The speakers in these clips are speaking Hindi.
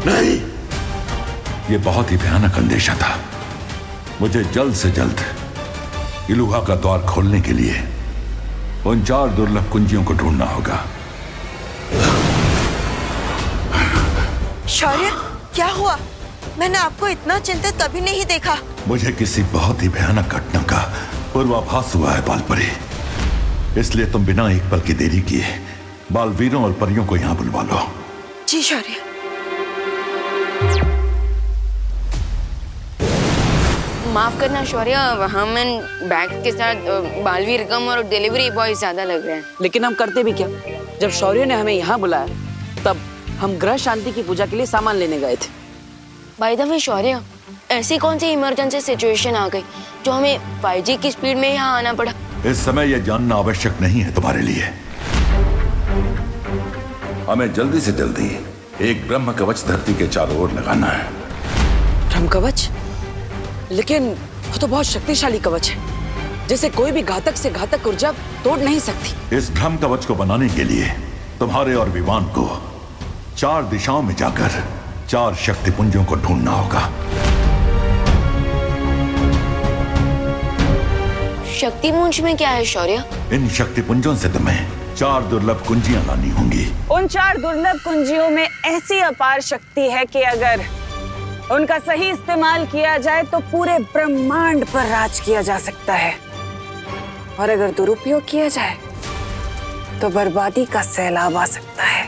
नहीं, ये बहुत ही भयानक अंदेशा था। मुझे जल्द से जल्द इलुहा का द्वार खोलने के लिए उन 4 दुर्लभ कुंजियों को ढूंढना होगा। शौर्य, क्या हुआ? मैंने आपको इतना चिंतित कभी नहीं देखा। मुझे किसी बहुत ही भयानक घटना का पूर्वाभास हुआ है बालपरी, इसलिए तुम बिना एक पल की देरी किए बालवीरों और परियों को यहाँ बुलवा लो। जी शौर्य। माफ करना शौर्य, हम बैग के साथ बालवीर कम और डिलीवरी बॉय ज्यादा लग रहे हैं। लेकिन हम करते भी क्या? जब शौर्य ने हमें यहाँ बुलाया तब हम ग्रह शांति की पूजा के लिए सामान लेने गए थे। बाय द वे शौर्य, ऐसी कौन सी इमरजेंसी सिचुएशन आ गई जो हमें 5G की स्पीड में यहाँ आना पड़ा? इस समय यह जानना आवश्यक नहीं है तुम्हारे लिए। हमें जल्दी से जल्दी एक ब्रह्म कवच धरती के चारों ओर लगाना है। ब्रह्म कवच? लेकिन वो तो बहुत शक्तिशाली कवच है, जिसे कोई भी घातक से घातक ऊर्जा तोड़ नहीं सकती। इस ब्रह्म कवच को बनाने के लिए तुम्हारे और विवान को 4 दिशाओं में जाकर 4 शक्ति पुंजों को ढूंढना होगा। शक्ति पुंज में क्या है शौर्य? इन शक्ति पुंजों से तुम्हें 4 दुर्लभ कुंजियां लानी होंगी। उन 4 दुर्लभ कुंजियों में ऐसी अपार शक्ति है कि अगर उनका सही इस्तेमाल किया जाए तो पूरे ब्रह्मांड पर राज किया जा सकता है, और अगर दुरुपयोग किया जाए तो बर्बादी का सैलाब आ सकता है।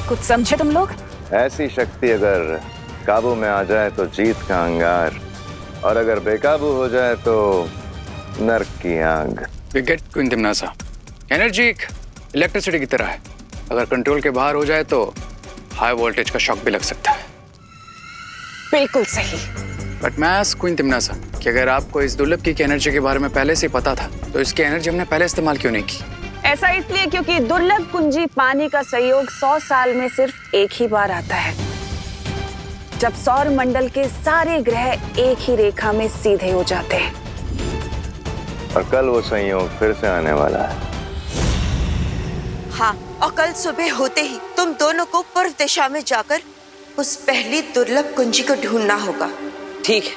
कुछ समझे तुम लोग? ऐसी शक्ति अगर काबू में आ जाए तो जीत का अंगार, और अगर बेकाबू हो जाए तो नर्क की आग। विकेट क्वीन तिम्नासा, एनर्जी एक इलेक्ट्रिसिटी की तरह है। अगर कंट्रोल के बाहर हो जाए तो हाई वोल्टेज का शॉक भी लग सकता है। बिल्कुल सही। बट मैं क्वीन तिम्नासा कि अगर आपको इस दुर्लभ की एनर्जी के बारे में पहले से पता था तो इसकी एनर्जी हमने पहले इस्तेमाल क्यों नहीं की? ऐसा इसलिए क्योंकि दुर्लभ कुंजी पानी का संयोग 100 साल में सिर्फ एक ही बार आता है, जब सौर मंडल के सारे ग्रह एक ही रेखा में सीधे हो जाते हैं। और कल वो संयोग फिर से आने वाला है। हाँ, और कल सुबह होते ही तुम दोनों को पूर्व दिशा में जाकर उस पहली दुर्लभ कुंजी को ढूंढना होगा। ठीक है।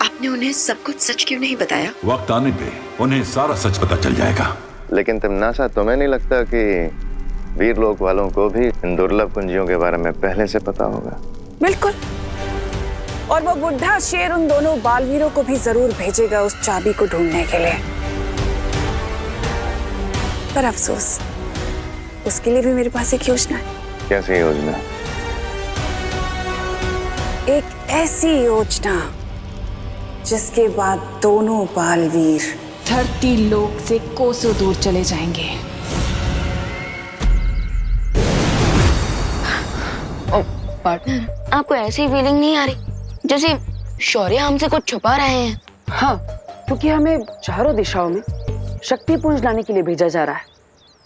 आपने उन्हें सब कुछ सच क्यों नहीं बताया? वक्त आने पे उन्हें सारा सच पता चल जाएगा। लेकिन तिम्नासा, तुम्हें नहीं लगता कि वीरलोक वालों को भी इन दुर्लभ कुंजियों के बारे में पहले से पता होगा? बिल्कुल। और वो बुढ़ा शेर उन दोनों बालवीरों को भी जरूर भेजेगा उस चाबी को ढूंढने के लिए। पर अफसोस, उसके लिए भी मेरे पास एक योजना है। कैसी योजना? एक ऐसी योजना जिसके बाद दोनों बालवीर धरती लोक से कोसों दूर चले जाएंगे। पार्टनर, आपको ऐसी फीलिंग नहीं आ रही जैसे शौर्य हमसे कुछ छुपा रहे हैं? हाँ, क्योंकि हमें चारों दिशाओं में शक्ति पुंज लाने के लिए भेजा जा रहा है,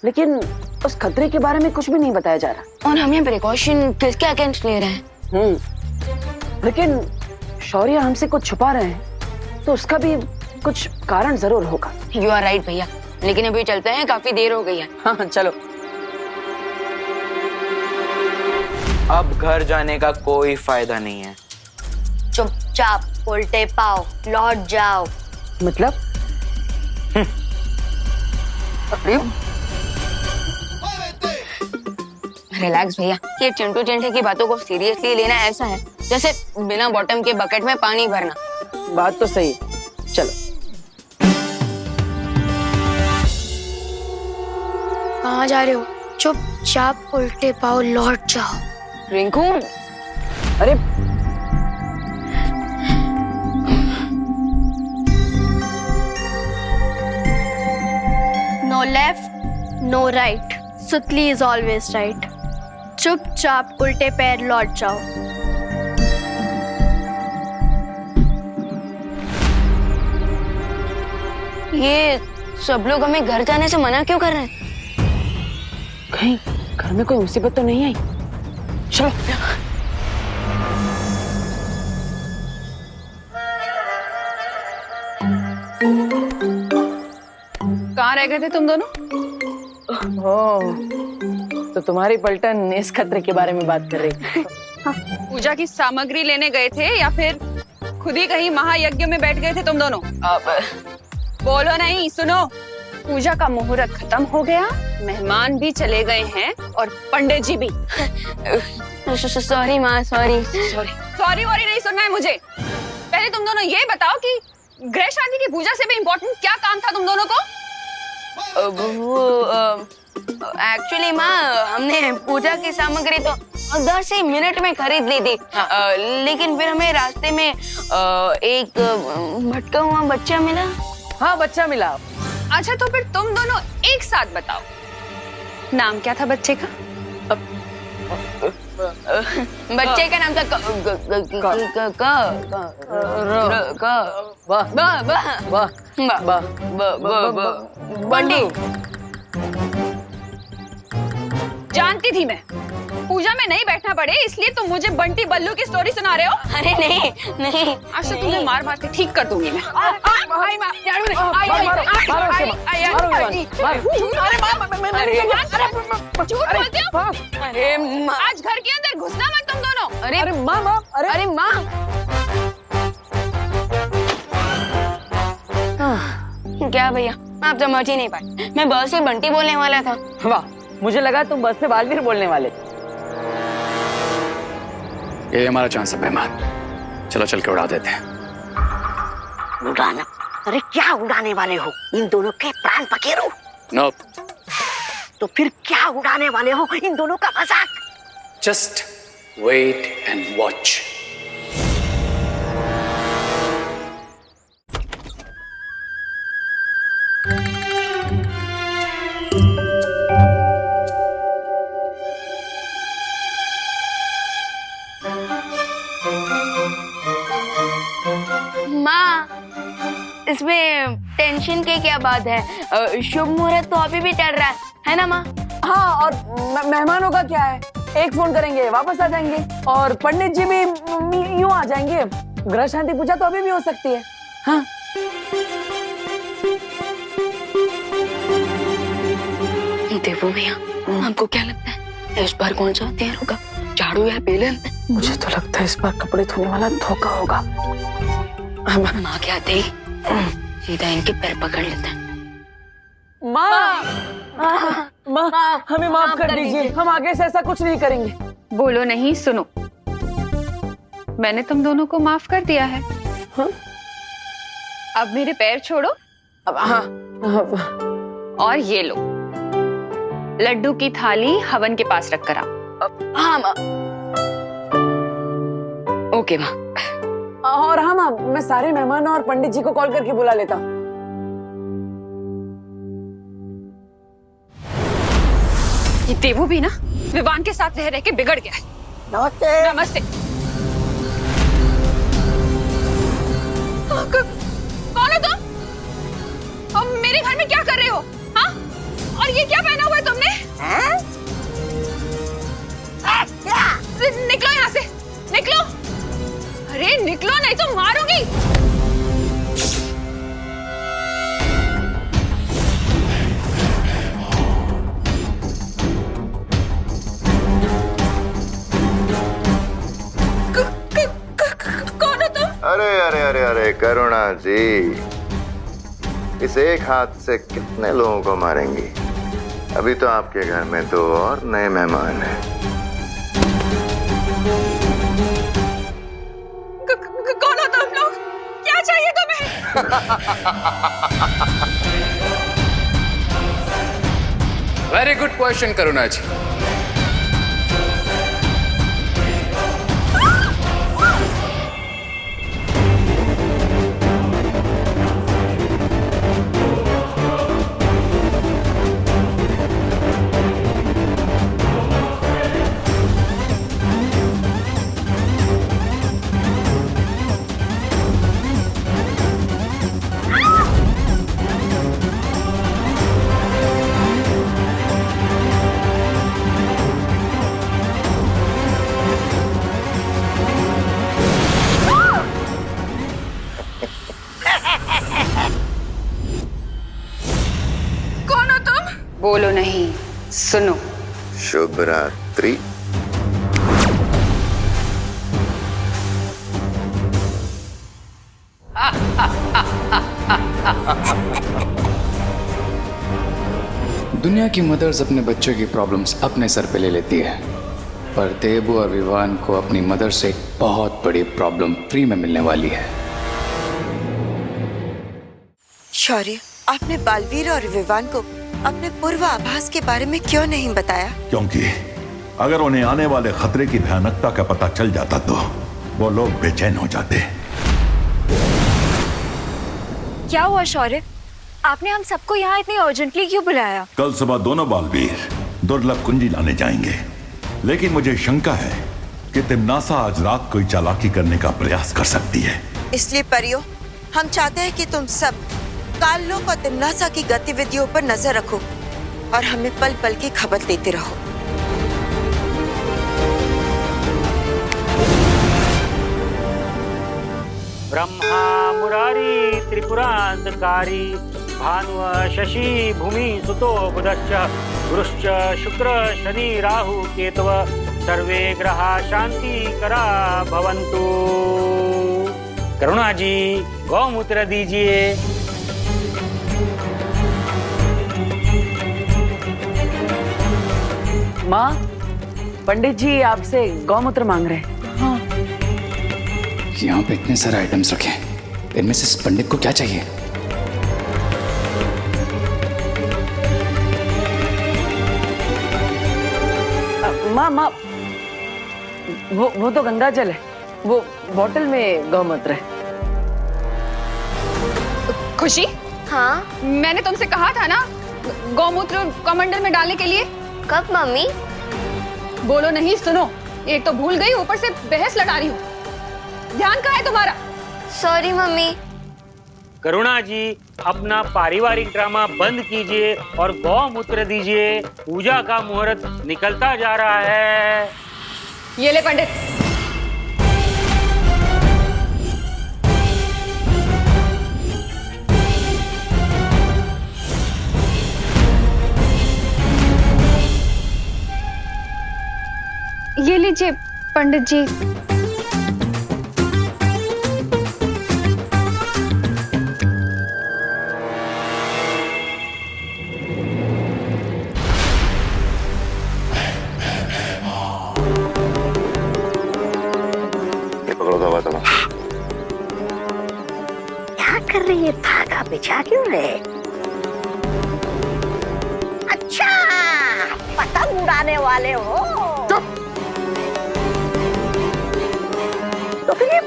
लेकिन उस खतरे के बारे में कुछ भी नहीं बताया जा रहा। और हम ये प्रिकॉशन किसके अगेंस्ट ले रहे हैं? लेकिन शौर्य हमसे कुछ छुपा रहे हैं तो उसका भी कुछ कारण जरूर होगा। यू आर राइट भैया, लेकिन अभी चलते हैं, काफी देर हो गई है। हाँ चलो। अब घर जाने का कोई फायदा नहीं है। चुपचाप उल्टे पाओ लौट जाओ। मतलब? रिलैक्स भैया, ये चिंटू चिंटे की बातों को सीरियसली लेना ऐसा है जैसे बिना बॉटम के बकेट में पानी भरना। बात तो सही है, चलो। कहाँ जा रहे हो? चुपचाप उल्टे पाओ लौट जाओ। रिंकू, अरे नो लेफ्ट नो राइट, सुतली इज ऑलवेज राइट। चुपचाप उल्टे पैर लौट जाओ। ये सब लोग हमें घर जाने से मना क्यों कर रहे हैं? कहीं घर में कोई मुसीबत तो नहीं आई? चलो। कहाँ रह गए थे तुम दोनों? तो तुम्हारी पलटन इस खतरे के बारे में बात कर रही है। पूजा की सामग्री लेने गए थे या फिर खुद ही कहीं महायज्ञ में बैठ गए थे तुम दोनों? बोलो नहीं, सुनो। पूजा का मुहूर्त खत्म हो गया, मेहमान भी चले गए हैं और पंडित जी भी। सॉरी माँ, सॉरी। सॉरी वॉरी नहीं सुनना है मुझे। पहले तुम दोनों ये बताओ कि गृह शांति की पूजा से भी इम्पोर्टेंट क्या काम था तुम दोनों को? एक्चुअली माँ, हमने पूजा की सामग्री तो 10 ही मिनट में खरीद ली थी। लेकिन फिर हमें रास्ते में एक भटका हुआ बच्चा मिला। हाँ, बच्चा मिला। अच्छा, तो फिर तुम दोनों एक साथ बताओ, नाम क्या था बच्चे का? बच्चे का नाम था बंटी। जानती थी मैं पूजा में नहीं बैठना पड़े, इसलिए तुम मुझे बंटी बल्लू की स्टोरी सुना रहे हो। अरे नहीं, आज तो तुम्हें मार मार के ठीक कर दूंगी मैं। अरे माँ, आज घर के अंदर घुसना मत तुम दोनों। अरे माँ, अरे माँ। क्या भैया, आप समझ ही नहीं पाए। मैं बस से बंटी बोलने वाला था। वाह, मुझे लगा तुम बस से बालवीर बोलने वाले। ये हमारा चांस है मेहमान, चलो चल के उड़ा देते हैं। उड़ाना? अरे क्या उड़ाने वाले हो? इन दोनों के प्राण पखेरु? नो। तो फिर क्या उड़ाने वाले हो? इन दोनों का मजाक। Just wait and watch. इसमें टेंशन की क्या बात है? शुभ मुहूर्त तो अभी भी चल रहा है ना माँ? हाँ, और मेहमानों का क्या है? एक फोन करेंगे, वापस आ जाएंगे, और पंडित जी भी यूं आ जाएंगे। गृह शांति पूजा तो अभी भी हो सकती है। हाँ, देवो भैया, आपको क्या लगता है इस बार कौन सा हथियार होगा, झाड़ू या बेलन? मुझे तो लगता है इस बार कपड़े धोने वाला धोखा होगा। माँ के आते ही सीधा इनके पैर पकड़ लेते हैं। माँ, हमें माफ कर दीजिए, हम आगे से ऐसा कुछ नहीं करेंगे। बोलो नहीं, सुनो। मैंने तुम दोनों को माफ कर दिया है। हाँ? अब मेरे पैर छोड़ो। अब हाँ, और ये लो, लड्डू की थाली हवन के पास रख कर आओ। हाँ माँ। ओके माँ। और हाँ माँ, मैं सारे मेहमानों और पंडित जी को कॉल करके बुला लेता हूँ। ये देवू भी ना विवान के साथ रह रह के बिगड़ गया है। नमस्ते। नमस्ते। कौन हो तुम? और मेरे घर में क्या कर रहे हो? हाँ? और ये क्या पहना हुआ है तुमने? निकलो यहाँ से, निकलो। अरे निकलो, नहीं तो मारूंगी। कौन हो तुम? अरे अरे अरे अरे करुणा जी, इस एक हाथ से कितने लोगों को मारेंगी? अभी तो आपके घर में 2 और नए मेहमान हैं। कौन हो तुम लोग? क्या चाहिए तुम्हें? वेरी गुड क्वेश्चन करुणा जी। बोलो नहीं, सुनो। शुभ रात्रि। दुनिया की मदर्स अपने बच्चों की प्रॉब्लम्स अपने सर पे ले लेती है, पर देबू और विवान को अपनी मदर से एक बहुत बड़ी प्रॉब्लम फ्री में मिलने वाली है। शौर्य, आपने बालवीर और विवान को अपने पूर्वाभास के बारे में क्यों नहीं बताया? क्योंकि अगर उन्हें आने वाले खतरे की भयानकता का पता चल जाता तो वो लोग बेचैन हो जाते। क्या हुआ शौर्य? आपने हम सबको यहाँ इतनी अर्जेंटली क्यों बुलाया? कल सुबह दोनों बालवीर दुर्लभ कुंजी लाने जाएंगे, लेकिन मुझे शंका है कि तिम्नासा आज रात कोई चालाकी करने का प्रयास कर सकती है। इसलिए परियो, हम चाहते हैं कि तुम सब काललोक और तिम्नासा की गतिविधियों पर नजर रखो और हमें पल पल की खबर देते रहो। ब्रह्मा मुरारी त्रिपुरांतकारी भानु शशि भूमि सुतो बुधश्च गुरुश्च शुक्र शनि राहु केतव सर्वे ग्रहा शांति करा भवन्तु। करुणा जी गौमूत्र दीजिए। माँ, पंडित जी आपसे गौमूत्र मांग रहे हैं। यहाँ पे इतने सारे आइटम्स रखे हैं, इनमें से इस पंडित को क्या चाहिए? माँ, वो तो गंगा जल है, वो बोतल में गौमूत्र है। खुशी, हाँ मैंने तुमसे कहा था ना गौमूत्र कमंडल में डालने के लिए। कब मम्मी? बोलो नहीं, सुनो। एक तो भूल गई, ऊपर से बहस लड़ा रही हूँ। ध्यान कहाँ है तुम्हारा? Sorry mummy. करुणा जी अपना पारिवारिक ड्रामा बंद कीजिए और गौमूत्र दीजिए। पूजा का मुहूर्त निकलता जा रहा है। ये ले पंडित। ये लीजिए पंडित जी। क्या कर रही है? धागा बिछा क्यों रहे? अच्छा, पतंग उड़ाने वाले हो? तो फिर ये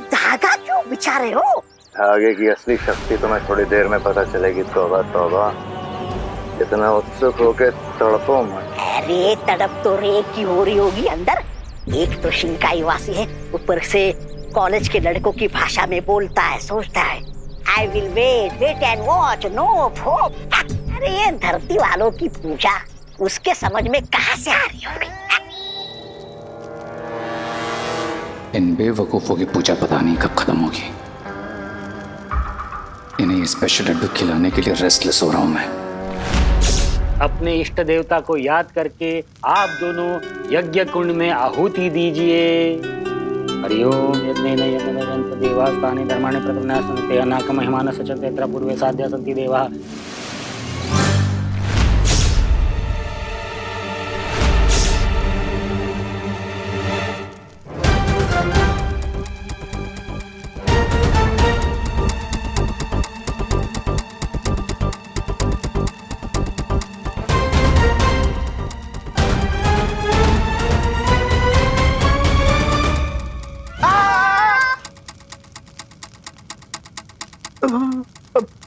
धागा क्यों बिछा रहे हो? धागे की असली शक्ति तुम्हें थोड़ी देर में पता चलेगी। तौबा तौबा, इतना उत्सुक होके तड़पो मत। अरे तड़प तो रेत की हो रही होगी अंदर। एक तो शिंकाई वासी है, ऊपर से कॉलेज के लड़कों की भाषा में बोलता है, सोचता है I will wait and watch, no hope. अरे ये धरती वालों की पूजा उसके समझ में कहाँ से आ रही होगी? इन बेवकूफों की पूजा पता नहीं कब खत्म होगी। इन्हें ये स्पेशल लड्डू खिलाने के लिए रेस्टलेस हो रहा हूं मैं। अपने इष्ट देवता को याद करके आप दोनों यज्ञ कुंड में आहुति दीजिए। हरिओम यज्ञेन यज्ञनयन्त देवास्तानि धर्माणि प्रतमनासन्ते अनाकमहिमान सचन्ते यत्र पूर्वे साध्या सन्ति देवाः।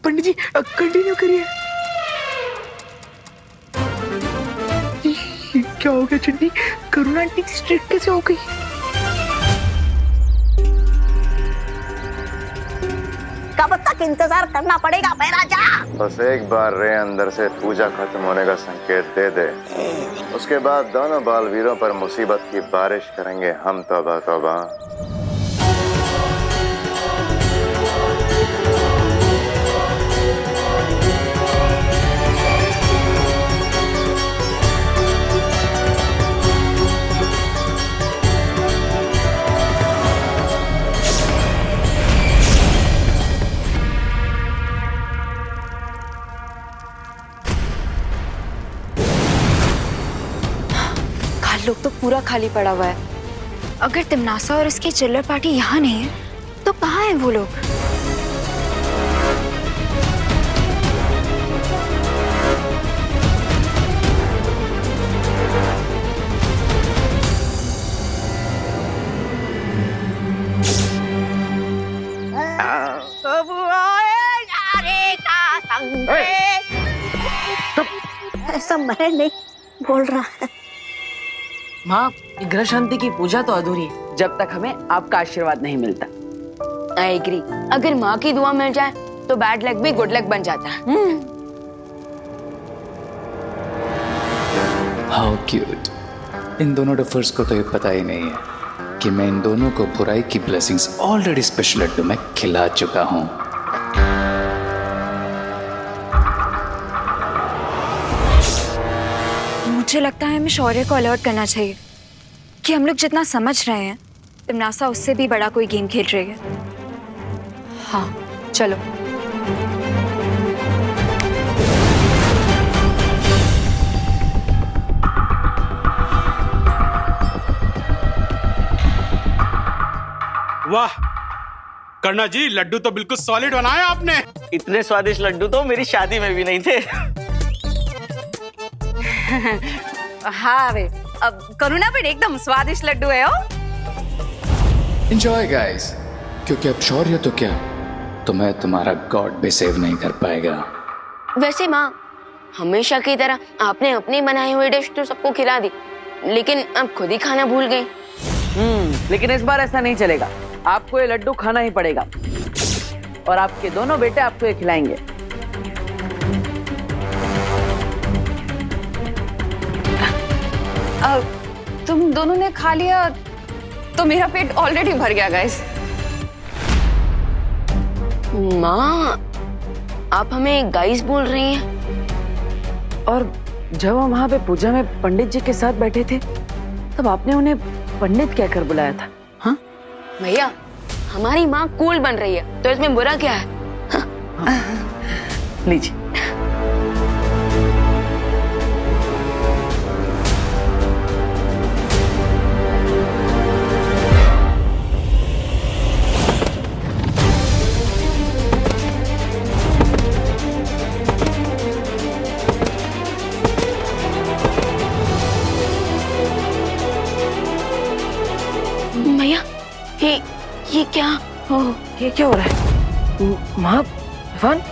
पंडित जी कंटिन्यू करिए। क्या हो गया चंडी? करुणा आंटी स्ट्रिक्ट कैसे हो गई? कब तक इंतजार करना पड़ेगा भाई राजा? बस एक बार रे अंदर से पूजा खत्म होने का संकेत दे दे, उसके बाद दोनों बालवीरों पर मुसीबत की बारिश करेंगे हम। तौबा तौबा। लोग तो पूरा खाली पड़ा हुआ है। अगर तिमनासा और उसकी चिल्लर पार्टी यहाँ नहीं है तो कहाँ हैं वो लोग? ऐसा मैं नहीं बोल रहा है। माँ, ग्रह शांति की पूजा तो अधूरी है जब तक हमें आपका आशीर्वाद नहीं मिलता। I agree. अगर माँ की दुआ मिल जाए तो बैड लक भी गुड लक बन जाता है। How cute. इन दोनों डफर्स को तो ये पता ही नहीं है कि मैं इन दोनों को बुराई की ब्लेसिंग्स ऑलरेडी स्पेशल लड्डू में खिला चुका हूँ। मुझे लगता है हमें शौर्य को अलर्ट करना चाहिए कि हम लोग जितना समझ रहे हैं तिमनासा उससे भी बड़ा कोई गेम खेल रही है। हाँ चलो। वाह कर्णा जी, लड्डू तो बिल्कुल सॉलिड बनाए आपने। इतने स्वादिष्ट लड्डू तो मेरी शादी में भी नहीं थे। हाँ वे, अब करुणा पर एकदम स्वादिष्ट लड्डू है। एंजॉय गाइस, क्योंकि अब शौर्य तो क्या, तुम्हें तुम्हारा गॉड भी सेव नहीं कर पाएगा। वैसे माँ, हमेशा की तरह आपने अपनी बनाई हुई डिश तो सबको खिला दी, लेकिन अब खुद ही खाना भूल गई। लेकिन इस बार ऐसा नहीं चलेगा। आपको ये लड्डू खाना ही पड़ेगा और आपके दोनों बेटे आपको ये खिलाएंगे। तुम दोनों ने खा लिया तो मेरा पेट ऑलरेडी भर गया गाइस। माँ, आप हमें गाइस बोल रही हैं? और जब हम वहाँ पे पूजा में पंडित जी के साथ बैठे थे तब आपने उन्हें पंडित कहकर बुलाया था। हाँ भैया, हमारी माँ कूल बन रही है तो इसमें बुरा क्या है? लीजिए। भैया, ये क्या? ये क्या हो रहा है? माँ, इरफान?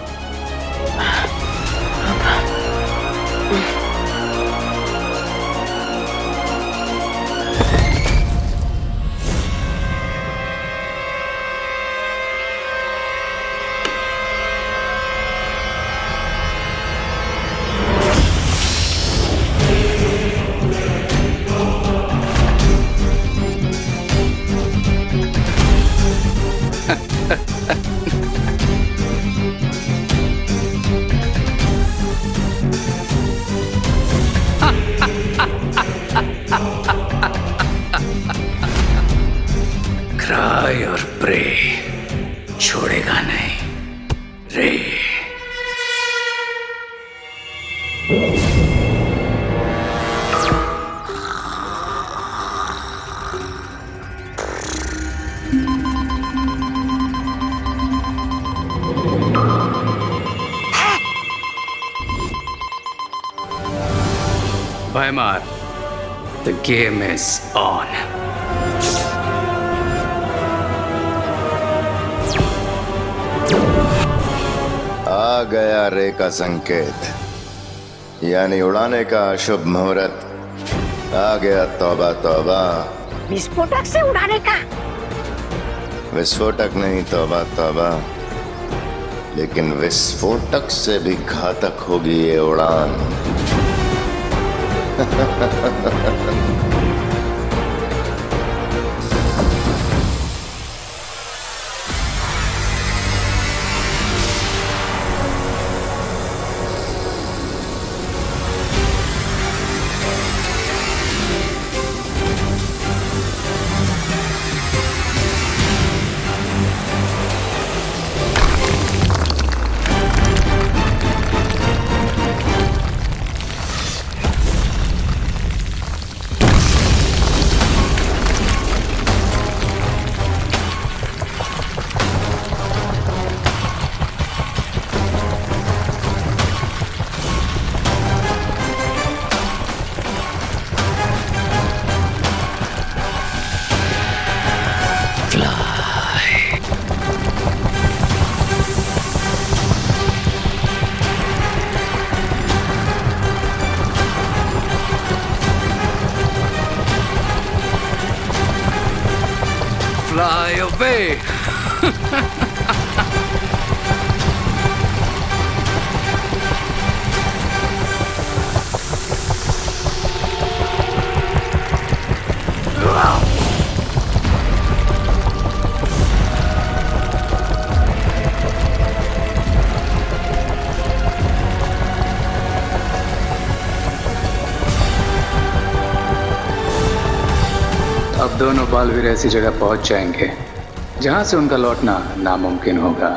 क्राई और प्रे छोड़ेगा नहीं रे। Weimar, the game is on. आ गया रे का संकेत, यानी उड़ाने का शुभ मुहूर्त। आ गया तौबा तौबा। विस्फोटक से उड़ाने का? विस्फोटक नहीं, तौबा तौबा। लेकिन विस्फोटक से भी घातक होगी ये उड़ान। Fly away. अब दोनों बालवीर ऐसी जगह पहुंच जाएंगे जहां से उनका लौटना नामुमकिन होगा।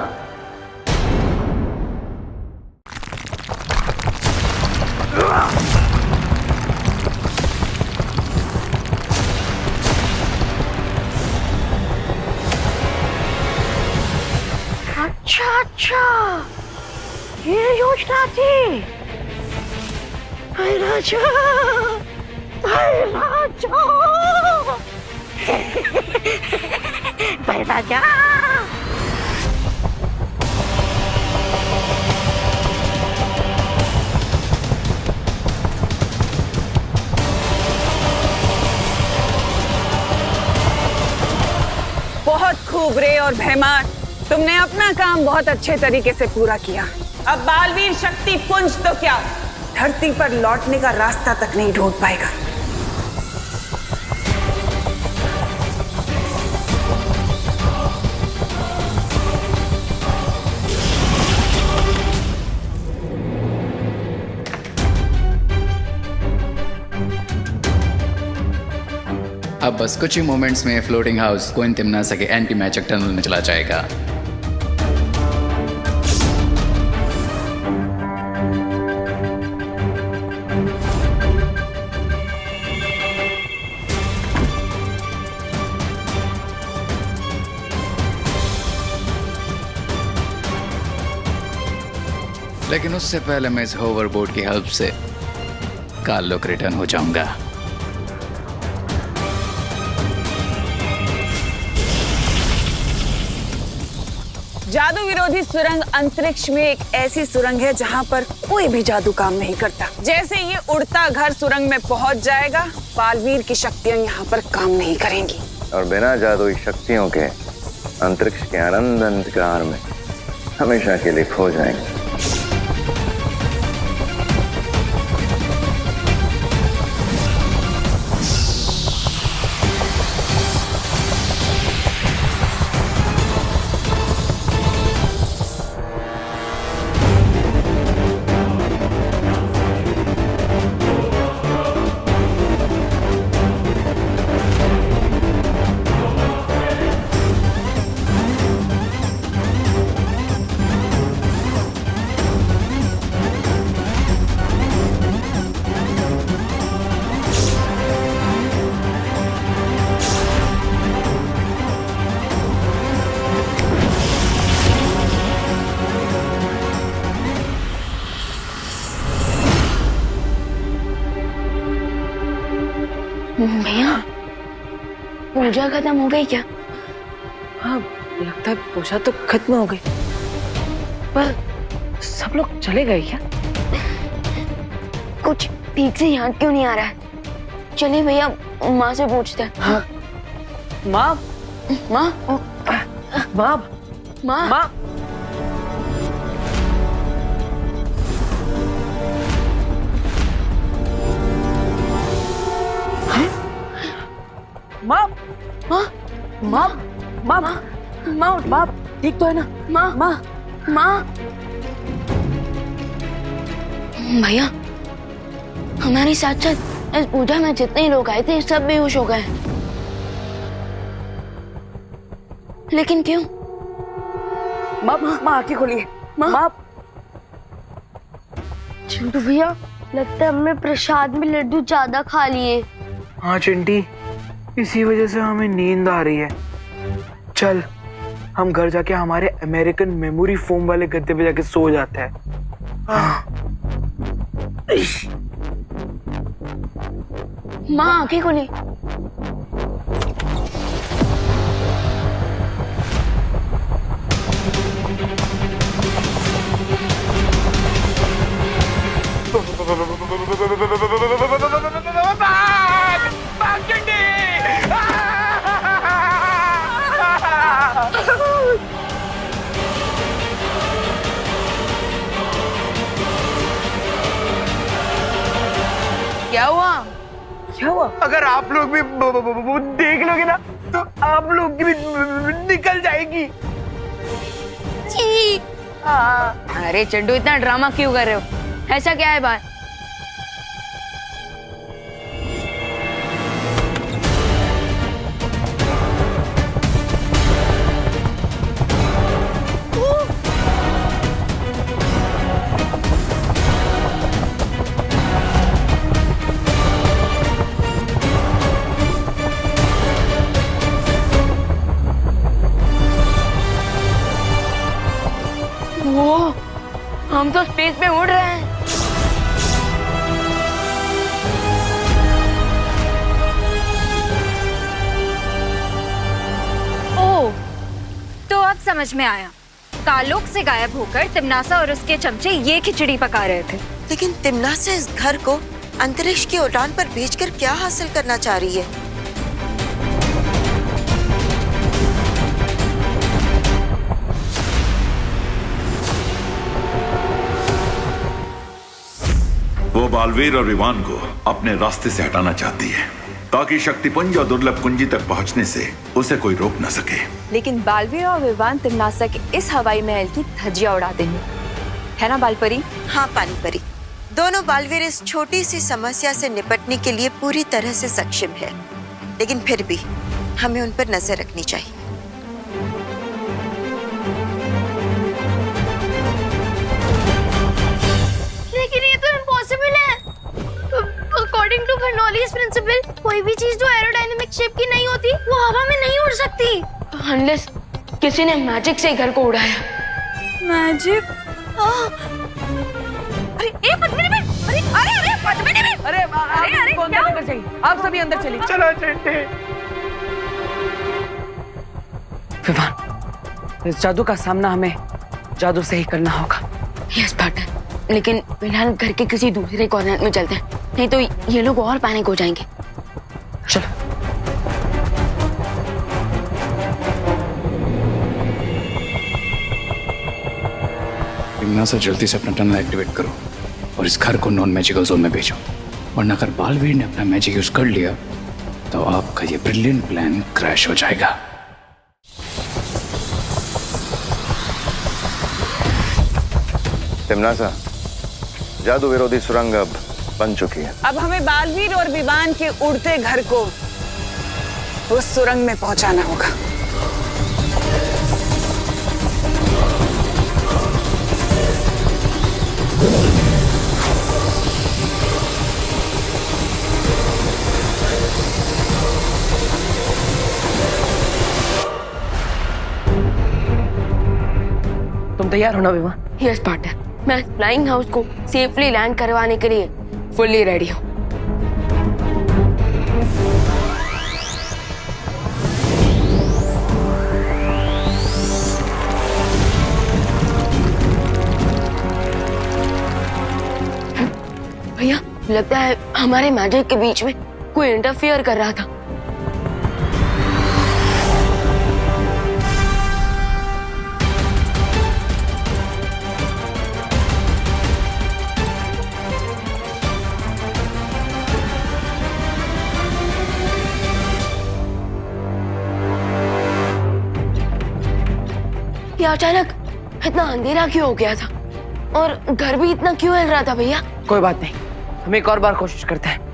अच्छा, ये योजना थी। भाई राजा, भाई राजा, भाई राजा। बहुत खूब रे और भैमार, तुमने अपना काम बहुत अच्छे तरीके से पूरा किया। अब बालवीर शक्ति पुंज तो क्या, धरती पर लौटने का रास्ता तक नहीं ढूंढ पाएगा। अब बस कुछ ही मोमेंट्स में फ्लोटिंग हाउस कोइन तिम्नासा के एंटी मैजिक टनल में चला जाएगा। लेकिन उससे पहले मैं इस होवरबोर्ड की हेल्प से काल को रिटर्न हो जाऊंगा। जादू विरोधी सुरंग अंतरिक्ष में एक ऐसी सुरंग है जहां पर कोई भी जादू काम नहीं करता। जैसे ये उड़ता घर सुरंग में पहुंच जाएगा, बालवीर की शक्तियां यहाँ पर काम नहीं करेंगी और बिना जादुई शक्तियों के अंतरिक्ष के अनंत अंधकार में हमेशा के लिए खो जाएंगे। भैया, पूजा खत्म हो गई क्या? हाँ, लगता है पूजा तो खत्म हो गई, पर सब लोग चले गए क्या? कुछ ठीक से याद क्यों नहीं आ रहा है? चलिए भैया, माँ से पूछते हैं। हाँ। माँ, माँ, माँ, माँ, माँ, माँ, माँ, माँ, माँ, माँ, माँ, ठीक तो है ना? माँ, माँ, माँ। भैया, हमारे साथ साथ इस पूजा में जितने लोग आए थे सब बेहोश हो गए। लेकिन क्यों? माँ, माँ आंखें खोलिए। माँ, चिंटू भैया, लगता है हमने प्रसाद में लड्डू ज्यादा खा लिए। हाँ चिंटी, इसी वजह से हमें नींद आ रही है। चल, हम घर जाके हमारे अमेरिकन मेमोरी फोम वाले गद्दे पे जाके सो जाते हैं। माँ आंखें खोली। क्या हुआ? क्या हुआ? अगर आप लोग भी देख लोगे ना तो आप लोग की भी निकल जाएगी। अरे चड्डू, इतना ड्रामा क्यों कर रहे हो? ऐसा क्या है बात? वो हम तो स्पेस में उड़ रहे हैं। ओह, तो अब समझ में आया। कालोक से गायब होकर तिमनासा और उसके चमचे ये खिचड़ी पका रहे थे। लेकिन तिमनासा इस घर को अंतरिक्ष की उड़ान पर भेजकर क्या हासिल करना चाह रही है? वो बालवीर और विवान को अपने रास्ते से हटाना चाहती है ताकि शक्तिपुंज और दुर्लभ कुंजी तक पहुंचने से उसे कोई रोक न सके। लेकिन बालवीर और विवान तिमनासा के इस हवाई महल की धज्जियां उड़ा देंगे, है ना बालपरी? हाँ पानी परी, दोनों बालवीर इस छोटी सी समस्या से निपटने के लिए पूरी तरह से सक्षम है, लेकिन फिर भी हमें उन पर नजर रखनी चाहिए। लेकिन ये तो इम्पॉसिबल है। अकॉर्डिंग टू बर्नौलीज प्रिंसिपल, कोई भी चीज जो एरोडायनेमिक शेप की नहीं होती वो हवा में नहीं उड़ सकती। अनलेस किसी ने मैजिक से घर को उड़ाया। मैजिक? अरे ए पद्मिनी बेन, अरे पद्मिनी बेन, अरे आपको अंदर लेकर जाइए, आप सभी अंदर चलिए। चलो चलते। विवान, इस जादू का सामना हमें जादू से ही करना होगा। यस पार्टनर, लेकिन फिलहाल घर के किसी दूसरे कॉर्नर में चलते हैं, नहीं तो ये लोग और पैनिक हो जाएंगे। चलो। तिमनासा, जल्दी से अपना टनल एक्टिवेट करो और इस घर को नॉन मैजिकल जोन में भेजो, वरना अगर बालवीर ने अपना मैजिक यूज कर लिया तो आपका ये ब्रिलियंट प्लान क्रैश हो जाएगा। तिमनासा, जादू विरोधी सुरंग अब बन चुकी है। अब हमें बालवीर और विवान के उड़ते घर को उस सुरंग में पहुंचाना होगा। तुम तैयार हो ना विवान? यस पार्टनर, मैं फ्लाइंग हाउस को सेफली लैंड करवाने के लिए फुल्ली रेडी हूँ। भैया, लगता है हमारे मैजिक के बीच में कोई इंटरफियर कर रहा था। ये अचानक इतना अंधेरा क्यों हो गया था और घर भी इतना क्यों हिल रहा था भैया? कोई बात नहीं, हम एक और बार कोशिश करते हैं।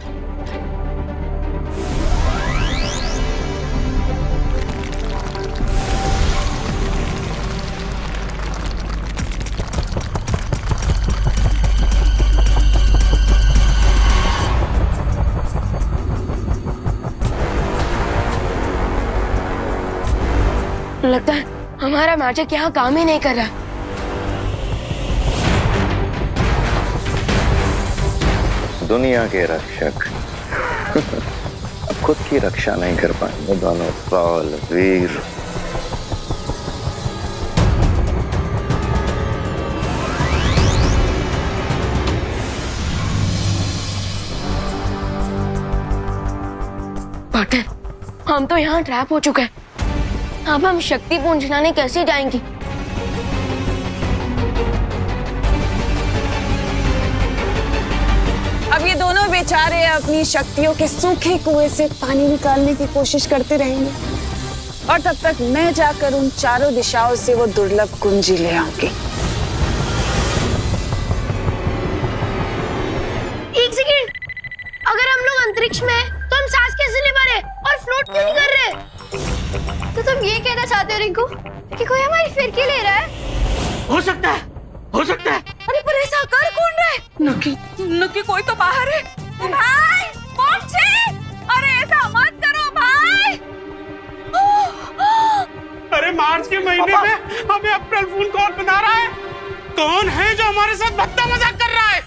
लगता है हमारा मैजिक यहाँ काम ही नहीं कर रहा। दुनिया के रक्षक अब खुद की रक्षा नहीं कर पाएंगे दोनों बालवीर। पार्टनर, हम तो यहाँ ट्रैप हो चुके हैं। अब हम शक्ति पुंज लाने कैसे जाएंगे? अब ये दोनों बेचारे अपनी शक्तियों के सूखे कुएं से पानी निकालने की कोशिश करते रहेंगे और तब तक मैं जाकर उन चारों दिशाओं से वो दुर्लभ कुंजी ले आऊंगी। एक सेकेंड, अगर हम लोग अंतरिक्ष में हैं, तो हम सांस कैसे ले पा रहे और फ्लोट क्यों नहीं कर रहे? तो तुम ये कहना चाहते हो रिंकू कि कोई हमारी फिरकी ले रहा है? हो सकता है, हो सकता है। अरे पर ऐसा कर कौन रहा है? नक्की कोई तो बाहर है। भाई पहुंचे। अरे ऐसा मत करो भाई। अरे मार्च के महीने में हमें अप्रैल फूल कौन बना रहा है? कौन है जो हमारे साथ भद्दा मजाक कर रहा है?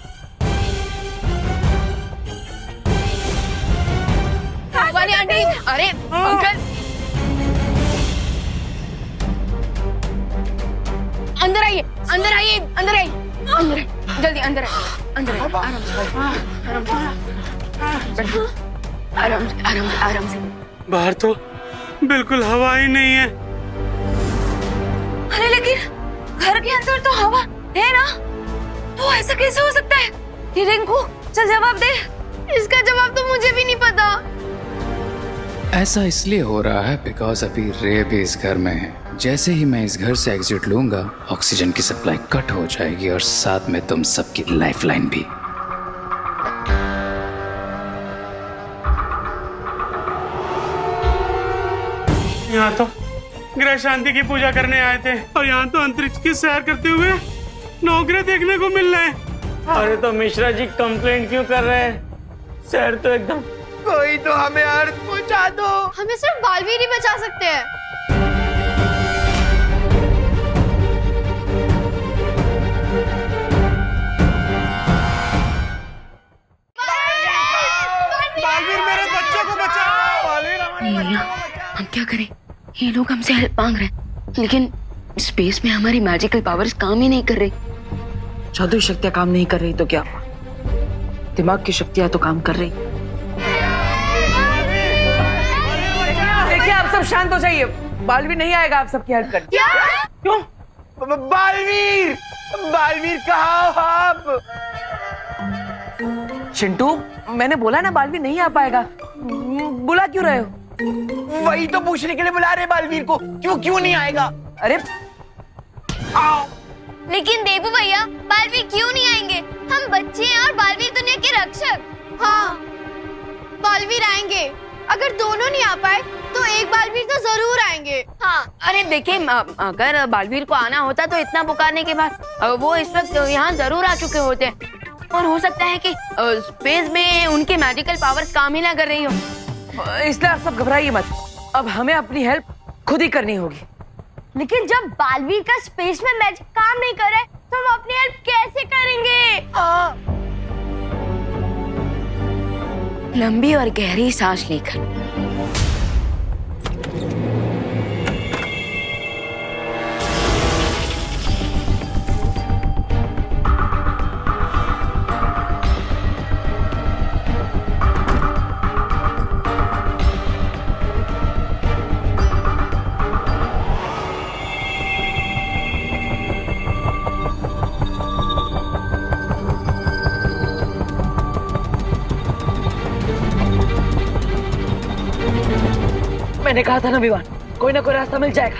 वाली आंटी, अरे अंकल अंदर आइए, अंदर आइए, अंदर आइए, अंदर जल्दी अंदर आइए, अंदर आइए, आराम से, आराम से, आराम से। बाहर तो बिल्कुल हवा ही नहीं है। अरे लेकिन घर के अंदर तो हवा है ना, तो ऐसा कैसे हो सकता है? रिंकू चल जवाब दे। इसका जवाब तो मुझे भी नहीं पता। ऐसा इसलिए हो रहा है बिकॉज अभी रे भी इस घर में है। जैसे ही मैं इस घर से एग्जिट लूंगा, ऑक्सीजन की सप्लाई कट हो जाएगी और साथ में तुम सबकी लाइफलाइन भी। यहाँ तो ग्रह शांति की पूजा करने आए थे और यहाँ तो अंतरिक्ष की सैर करते हुए नौकरी देखने को मिल रहे हैं। अरे तो मिश्रा जी कंप्लेंट क्यों कर रहे हैं? सैर तो एकदम। कोई तो हमें अर्थ पहुंचा दो। हमें सिर्फ बालवीर ही बचा सकते हैं। बालवीर मेरे बच्चे को बचाओ। हम क्या करें? ये लोग हमसे हेल्प मांग रहे हैं, लेकिन स्पेस में हमारी मैजिकल पावर्स काम ही नहीं कर रही। जादुई शक्तियां काम नहीं कर रही तो क्या? दिमाग की शक्तियां तो काम कर रही। देखिए आप सब शांत हो जाइए। बालवीर नहीं आएगा आप सबकी हेल्प करने। क्यों? बालवीर, बालवीर कहाँ हो आप? चिंटू, मैंने बोला ना बालवीर नहीं आ पाएगा। बुला क्यों रहे हो? वही तो पूछने के लिए बुला रहे बालवीर को। क्यों नहीं आएगा? अरे लेकिन देवू भैया, बालवीर क्यों नहीं आएंगे? हम बच्चे हैं और बालवीर दुनिया के रक्षक। हाँ, बालवीर आएंगे। अगर दोनों नहीं आ पाए तो एक बालवीर तो जरूर आएंगे। हाँ, अरे देखिए, अगर बालवीर को आना होता तो इतना पुकारने के बाद वो इस वक्त यहाँ जरूर आ चुके होते। और हो सकता है कि स्पेस में उनके मैजिकल पावर्स काम ही ना कर रही हो। इसलिए आप सब घबराइए मत। अब हमें अपनी हेल्प खुद ही करनी होगी। लेकिन जब बालवीर का स्पेस में मैजिक काम नहीं कर रहा है, तो हम अपनी हेल्प कैसे करेंगे? लंबी और गहरी सांस लेकर मैंने कहा था ना विवान, कोई ना कोई रास्ता मिल जाएगा।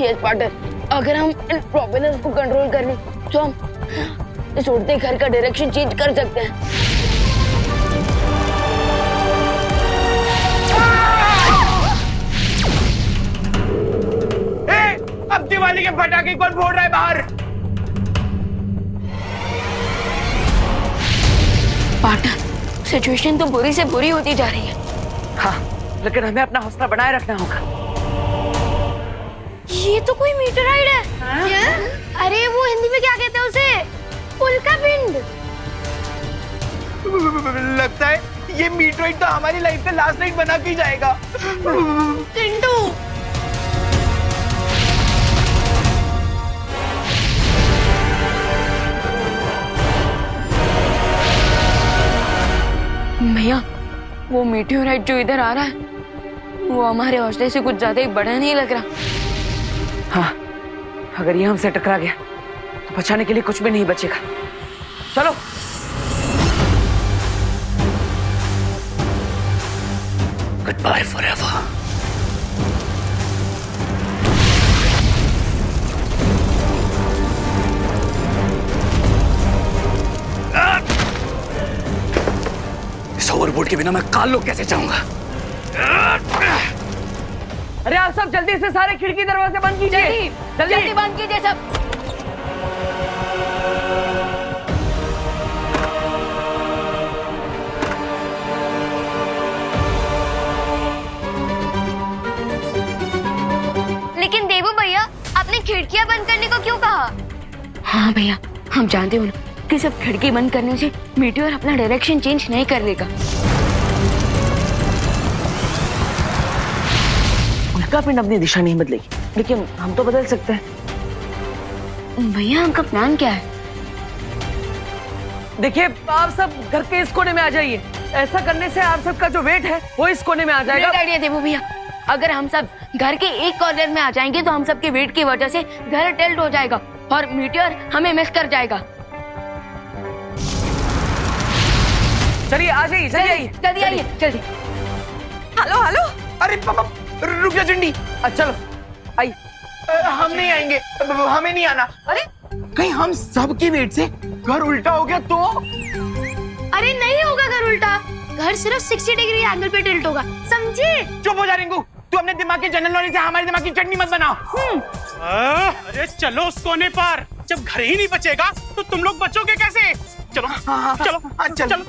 यस पार्टनर, अगर हम इन प्रोपेलर्स को कंट्रोल कर लें तो हम इस उड़ते घर का डायरेक्शन चेंज कर सकते हैं। अब दिवाली के पटाखे कौन फोड़ रहा है बाहर? पार्टनर, सिचुएशन तो बुरी से बुरी होती जा रही है। हाँ, लेकिन हमें अपना हौसला बनाए रखना होगा। ये तो कोई मीटराइड है। क्या? अरे वो हिंदी में क्या कहते हैं उसे? उल्का पिंड। लगता है ये मीटराइड तो हमारी लाइफ का लास्ट नाइट बना के जाएगा। चिंटू, भैया, वो मीटियोराइट जो इधर आ रहा है वो हमारे हौसले से कुछ ज्यादा ही बड़ा नहीं लग रहा। हाँ, अगर ये हमसे टकरा गया तो बचाने के लिए कुछ भी नहीं बचेगा। चलो। Goodbye forever. इस ओवरबोर्ड के बिना मैं काल लोग कैसे जाऊंगा? अरे आप सब जल्दी से सारे खिड़की दरवाजे बंद कीजिए। जल्दी बंद कीजिए सब। लेकिन देवू भैया, आपने खिड़कियां बंद करने को क्यों कहा? हाँ भैया, हम जानते हो ना कि सब खिड़की बंद करने से मीटियोर अपना डायरेक्शन चेंज नहीं कर लेगा। उल्का पिंड अपनी दिशा नहीं बदलेगी, लेकिन हम तो बदल सकते हैं। भैया आपका प्लान क्या है? देखिए, आप सब घर के इस कोने में आ जाइए। ऐसा करने से आप सबका जो वेट है वो इस कोने में आ जाएगा। ग्रेट आइडिया देवू भैया। अगर हम सब घर के एक कॉर्नर में आ जाएंगे तो हम सबके वेट की वजह से घर टिल्ट हो जाएगा और मीटियोर हमें मिस कर जाएगा। चलिए आ जाइए, जल्दी आइए, जल्दी। Hello hello. अरे रुक जा चिंडी। चलो आई। हम नहीं आएंगे, हमें नहीं आना। अरे कहीं हम सबकी वेट से घर उल्टा हो गया तो? अरे नहीं होगा घर उल्टा, घर सिर्फ 60 डिग्री एंगल पे टिल्ट होगा, समझे? चुप हो जा रिंकू, तू अपने दिमाग के जनरल नॉलेज से हमारे दिमाग की चटनी मत बनाओ। अरे चलो उस कोने पर। जब घर ही नहीं बचेगा तो तुम लोग बचोगे कैसे? चलो चलो चलो।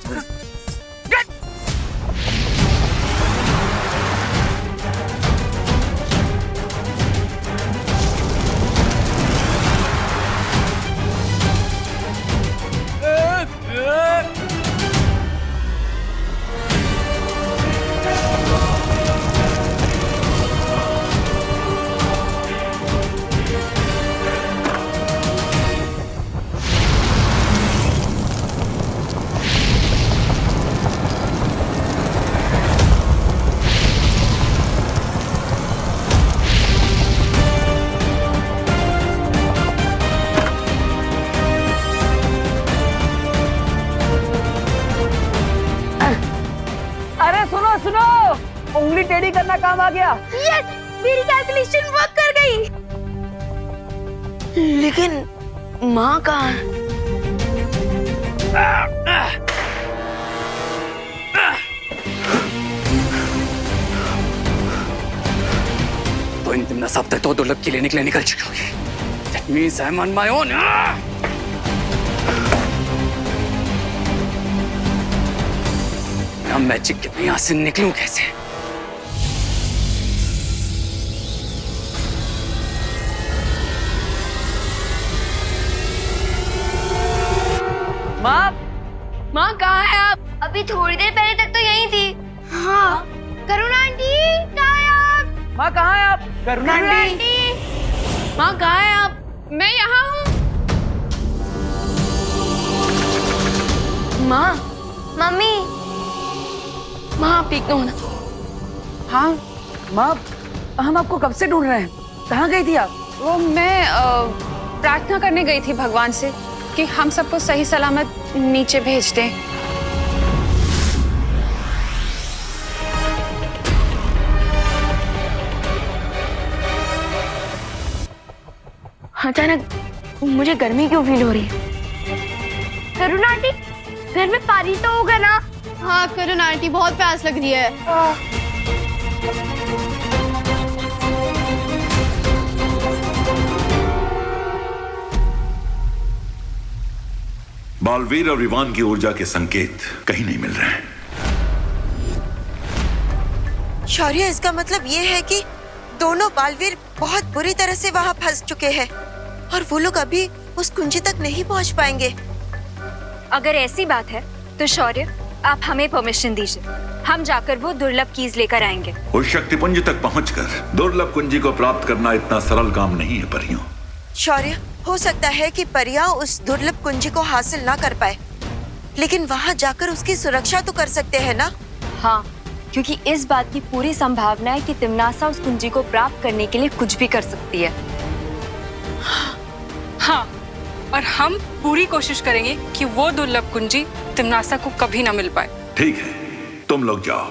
उंगली टेढ़ी करना काम आ गया। यस, मेरी कैलकुलेशन वर्क कर गई। लेकिन माँ कहाँ है? तो इन तुमने सब तक तो दुर्लभ की लेने के लिए निकल चुकी होगी। That means I'm on my own. मैं मैजिक के यहाँ से निकलूं कैसे? माँ कहाँ है आप? अभी थोड़ी देर पहले तक तो यहीं थी। हाँ, करुणा आंटी कहाँ है आप? माँ कहाँ है आप? करुणा आंटी। माँ कहाँ है आप? मैं यहाँ हूँ। माँ, मम्मी। माँ आप ठीक तो हो ना? हाँ माँ, हम आपको कब से ढूंढ रहे हैं। कहाँ गई थी आप? वो मैं प्रार्थना करने गई थी भगवान से कि हम सबको सही सलामत नीचे भेज दें। अचानक मुझे गर्मी क्यों फील हो रही है? करुणा आंटी, घर में पानी तो होगा ना? हाँ करुणा आंटी, बहुत प्यास लग रही है। बालवीर और इवान की ऊर्जा के संकेत कहीं नहीं मिल रहे हैं। शौर्य, इसका मतलब ये है कि दोनों बालवीर बहुत बुरी तरह से वहां फंस चुके हैं और वो लोग अभी उस कुंजी तक नहीं पहुंच पाएंगे। अगर ऐसी बात है तो शौर्य, आप हमें परमिशन दीजिए, हम जाकर वो दुर्लभ कीज लेकर आएंगे। उस शक्तिपुंज तक पहुंचकर दुर्लभ कुंजी को प्राप्त करना इतना सरल काम नहीं है परियों। शौर्य, हो सकता है कि परियां उस दुर्लभ कुंजी को हासिल ना कर पाए, लेकिन वहां जाकर उसकी सुरक्षा तो कर सकते हैं ना? हाँ, क्योंकि इस बात की पूरी संभावना है कि तिमनासा उस कुंजी को प्राप्त करने के लिए कुछ भी कर सकती है। हाँ, और हम पूरी कोशिश करेंगे कि वो दुर्लभ कुंजी तिमनासा को कभी ना मिल पाए। ठीक है, तुम लोग जाओ,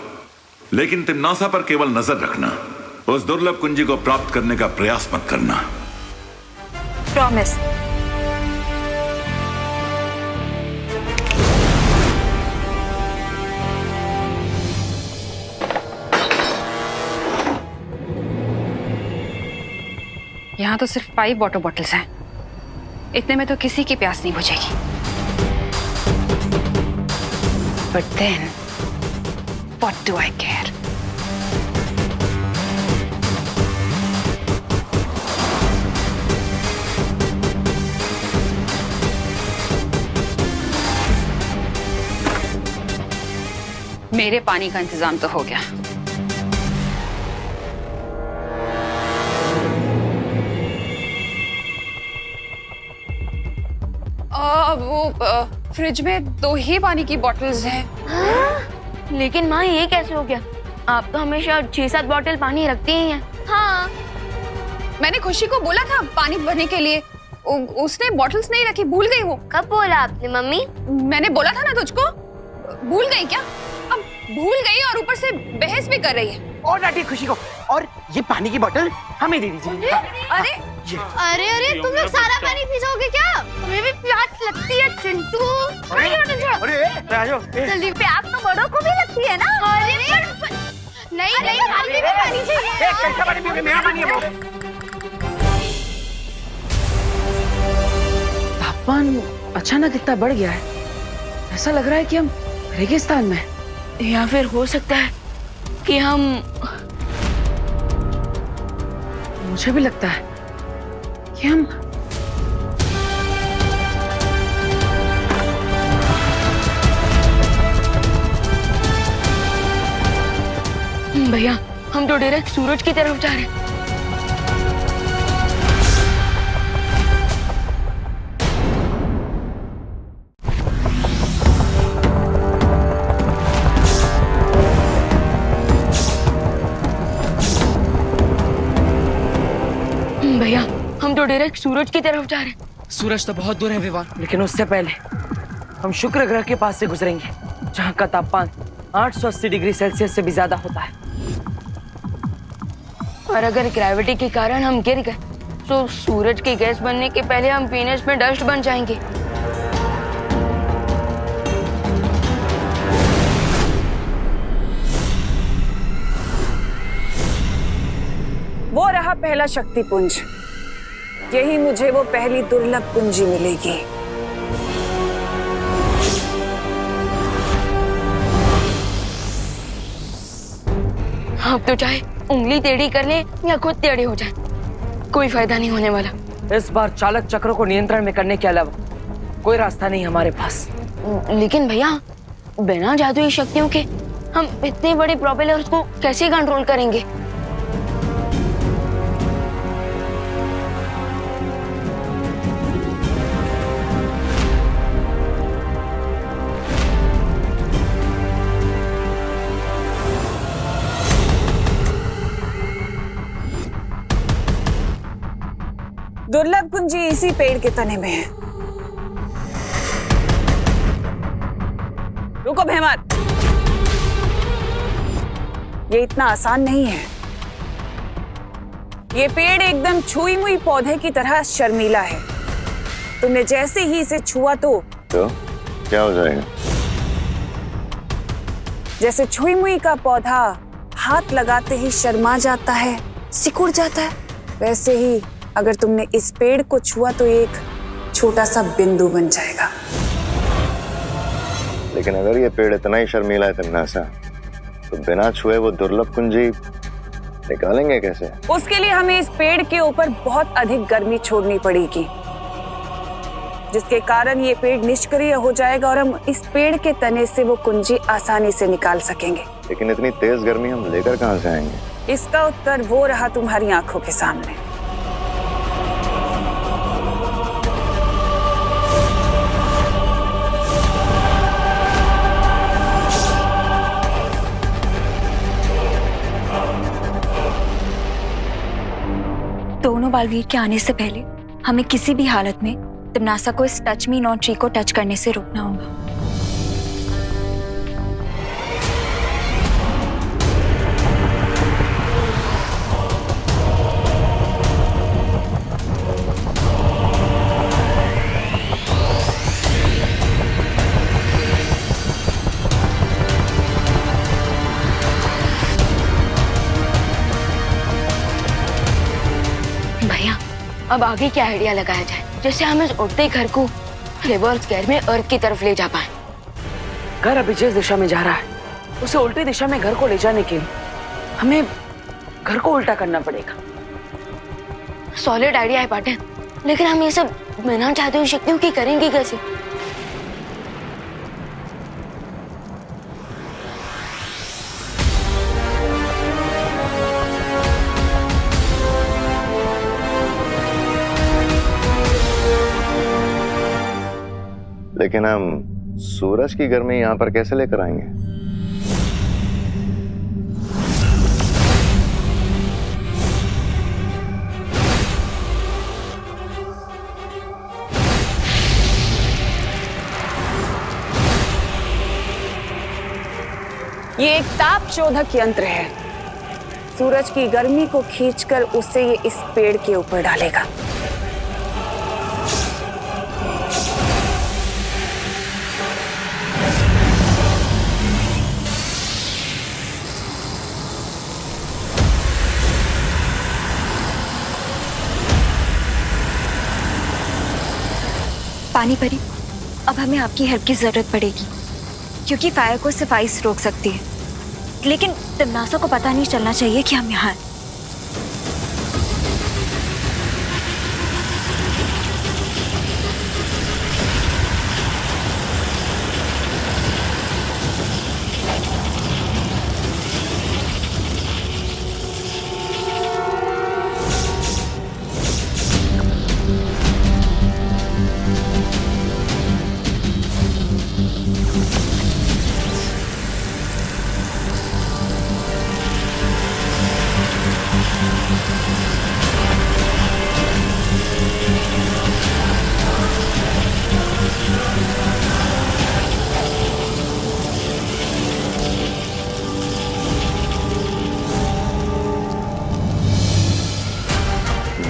लेकिन तिम्नासा पर केवल नजर रखना, उस दुर्लभ कुंजी को प्राप्त करने का प्रयास मत करना। प्रॉमिस। यहाँ तो सिर्फ 5 वाटर बॉटल्स हैं। इतने में तो किसी की प्यास नहीं बुझेगी। But then, what do I care? मेरे पानी का इंतजाम तो हो गया। वो फ्रिज में 2 ही पानी की बॉटल्स हैं। लेकिन माँ ये कैसे हो गया? आप तो हमेशा 6-7 बॉटल पानी रखती ही हैं। हाँ, मैंने खुशी को बोला था पानी भरने के लिए, उसने बॉटल्स नहीं रखी, भूल गई वो। कब बोला आपने मम्मी? मैंने बोला था ना तुझको, भूल गई क्या? अब भूल गई और ऊपर से बहस भी कर रही है। और डांटी खुशी को, और ये पानी की बोतल हमें दे दीजिए। अरे अरे अरे, तुम लोग सारा पानी पी जाओगे क्या? तुम्हें भी प्यास लगती है चिंटू। जल्दी, प्यास तो बड़ों को भी लगती है ना। अरे नहीं नहीं, हमें भी पानी चाहिए। कैसा पानी पियोगे? मेरा पानी है वो। तापमान अचानक इतना बढ़ गया है, ऐसा लग रहा है कि हम रेगिस्तान में, या फिर हो सकता है कि हम, मुझे भी लगता है कि हम भैया हम तो डायरेक्ट सूरज की तरफ जा रहे हैं। भैया हम तो डायरेक्ट सूरज की तरफ जा रहे हैं। सूरज तो बहुत दूर है विवान, लेकिन उससे पहले हम शुक्र ग्रह के पास से गुजरेंगे, जहाँ का तापमान 880 डिग्री सेल्सियस से भी ज्यादा होता है। और अगर ग्रेविटी के कारण हम गिर गए तो सूरज की गैस बनने के पहले हम वीनस में डस्ट बन जाएंगे। वो रहा पहला शक्ति पुंज। यही मुझे वो पहली दुर्लभ कुंजी मिलेगी। आप तो चाहे उंगली टेढ़ी कर ले या खुद टेढ़े हो जाए, कोई फायदा नहीं होने वाला। इस बार चालक चक्रों को नियंत्रण में करने के अलावा कोई रास्ता नहीं हमारे पास। लेकिन भैया बिना जादुई शक्तियों के हम इतने बड़े प्रोपेलर्स को कैसे कंट्रोल करेंगे? दुर्लभ कुंजी इसी पेड़ के तने में है। रुको बेहमत, ये इतना आसान नहीं है। ये पेड़ एकदम छुई मुई पौधे की तरह शर्मीला है। तुमने जैसे ही इसे छुआ तो क्या हो जाएगा? जैसे छुई मुई का पौधा हाथ लगाते ही शर्मा जाता है, सिकुड़ जाता है, वैसे ही अगर तुमने इस पेड़ को छुआ तो एक छोटा सा बिंदु बन जाएगा। लेकिन अगर ये पेड़ इतना ही शर्मीला है तिम्नासा, तो बिना छुए वो दुर्लभ कुंजी निकालेंगे कैसे? उसके लिए हमें इस पेड़ के ऊपर बहुत अधिक गर्मी छोड़नी पड़ेगी, जिसके कारण ये पेड़ निष्क्रिय हो जाएगा और हम इस पेड़ के तने से वो कुंजी आसानी से निकाल सकेंगे। लेकिन इतनी तेज गर्मी हम लेकर कहाँ से आएंगे? इसका उत्तर वो रहा तुम्हारी आंखों के सामने। दोनों बालवीर के आने से पहले हमें किसी भी हालत में तिम्नासा को इस टच मी नॉट ट्री को टच करने से रोकना होगा। अब आगे क्या आइडिया लगाया जाए जिससे हम इस उड़ते घर को रिवर्स गेयर में अर्थ की तरफ ले जा पाए। घर अभी जिस दिशा में जा रहा है उसे उल्टी दिशा में घर को ले जाने के लिए हमें घर को उल्टा करना पड़ेगा। सॉलिड आइडिया है पाटिल, लेकिन हम ये सब बिना चाहते हुए शक्तियों की करेंगे कैसे? लेकिन हम सूरज की गर्मी यहाँ पर कैसे लेकर आएंगे? ये एक ताप शोधक यंत्र है। सूरज की गर्मी को खींचकर उसे ये इस पेड़ के ऊपर डालेगा। पानी परी, अब हमें आपकी हेल्प की जरूरत पड़ेगी क्योंकि फायर को सिर्फ आइस रोक सकती है, लेकिन तिमनासा को पता नहीं चलना चाहिए कि हम यहाँ हैं।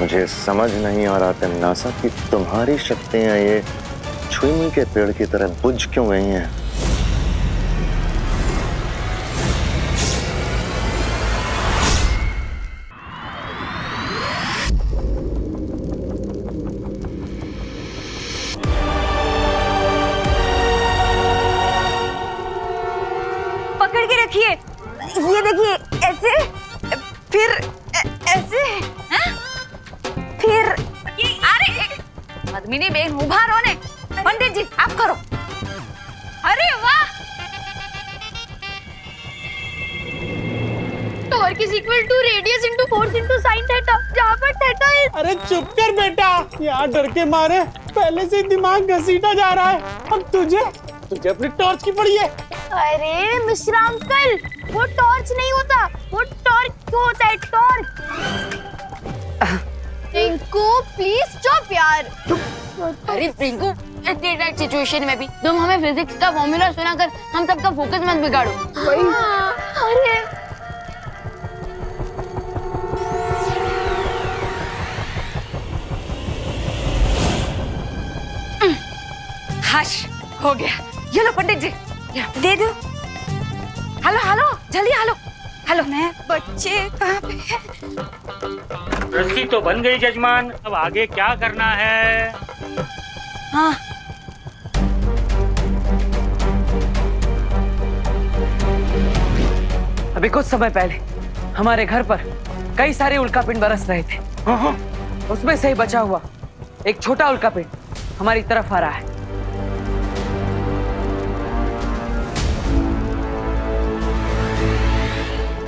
मुझे समझ नहीं आ रहा तिमनासा कि तुम्हारी शक्तियां ये छुई के पेड़ की तरह बुझ क्यों गई हैं? पकड़ के रखिए, ये देखिए, ऐसे फिर ऐसे, फिर अरे पद्मिनी बेन उभा रहो ने। पंडित जी आप करो। अरे वाह, torque is equal to radius into force into sine theta, जहां पर थीटा इज। अरे चुप कर बेटा, यहाँ डर के मारे पहले से दिमाग घसीटा जा रहा है। अब तुझे अपनी टॉर्च की पड़ी है। अरे मिश्रा अंकल, वो टॉर्च नहीं होता, वो टॉर्क होता है, टॉर्क। रिंकू प्लीज स्टॉप यार। अरे रिंकू, इतनी टाइट सिचुएशन में भी तुम हमें फिजिक्स का फॉर्मूला सुनाकर हम सबका फोकस मत बिगाड़ो। अरे हश, हो गया। ये लो पंडित जी, दे दो। हेलो हेलो, जल्दी हेलो हेलो। मैं बच्चे कहाँ पे हैं? रस्सी तो बन गई जजमान, अब आगे क्या करना है? हाँ, अभी कुछ समय पहले हमारे घर पर कई सारे उल्कापिंड बरस रहे थे। उसमें से ही बचा हुआ एक छोटा उल्कापिंड हमारी तरफ आ रहा है।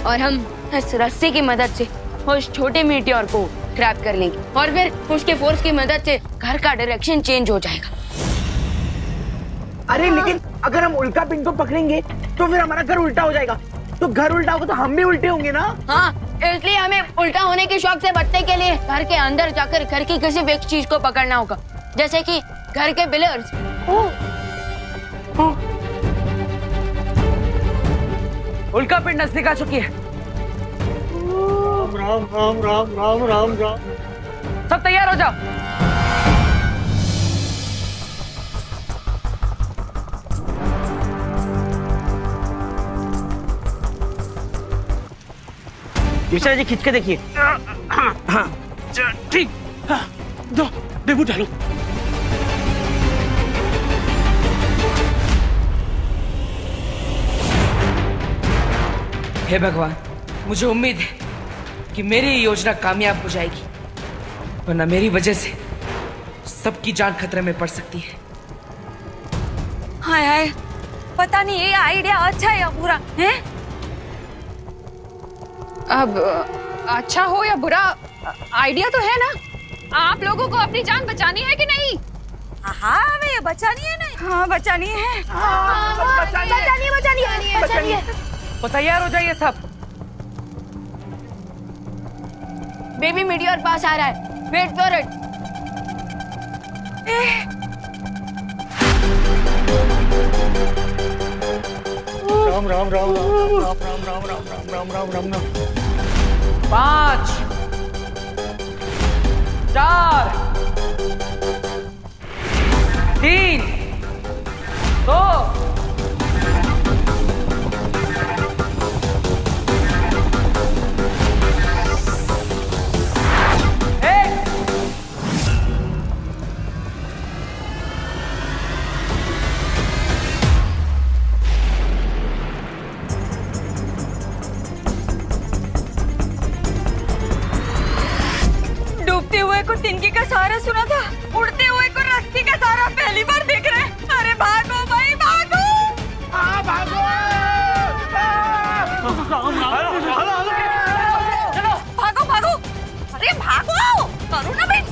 और हम इस रस्सी की मदद से उस छोटे मीटियोर को ग्रैब कर लेंगे और फिर उसके फोर्स की मदद से घर का डायरेक्शन चेंज हो जाएगा। अरे लेकिन अगर हम उल्का पिंड को पकड़ेंगे तो फिर हमारा घर उल्टा हो जाएगा, तो घर उल्टा होगा तो हम भी उल्टे होंगे ना। हाँ, इसलिए हमें उल्टा होने के शौक से बचने के लिए घर के अंदर जाकर घर की किसी भी एक चीज को पकड़ना होगा, जैसे कि घर के पिलर्स। उल्कापिंड नजदीक आ चुकी है। राम राम राम राम राम राम। सब तैयार हो जाओ। मिश्रा जी खींच के देखिए। ठीक हाँ, दो बेबू डालो। हे भगवान, मुझे उम्मीद है कि मेरी ये योजना कामयाब हो जाएगी, वरना मेरी वजह से सबकी जान खतरे में पड़ सकती है। हाय हाय, पता नहीं ये आइडिया अच्छा है या बुरा है। अब अच्छा हो या बुरा, आइडिया तो है ना। आप लोगों को अपनी जान बचानी है कि नहीं? हाँ हमें बचानी है ना। हाँ बचानी है। बचानी है। तो तैयार हो जाइए सब। बेबी मीडियोर पास आ रहा है, wait for it. Ram Ram Ram Ram Ram Ram Ram Ram Ram Ram Ram Ram. 5 4 3 2 डूबते हुए को तिनके का सहारा सुना था, उड़ते हुए को रस्सी का सहारा पहली बार देख रहे हैं। अरे भागो भाई भागो। चलो भागो भागो। अरे भागो, करो ना बेट।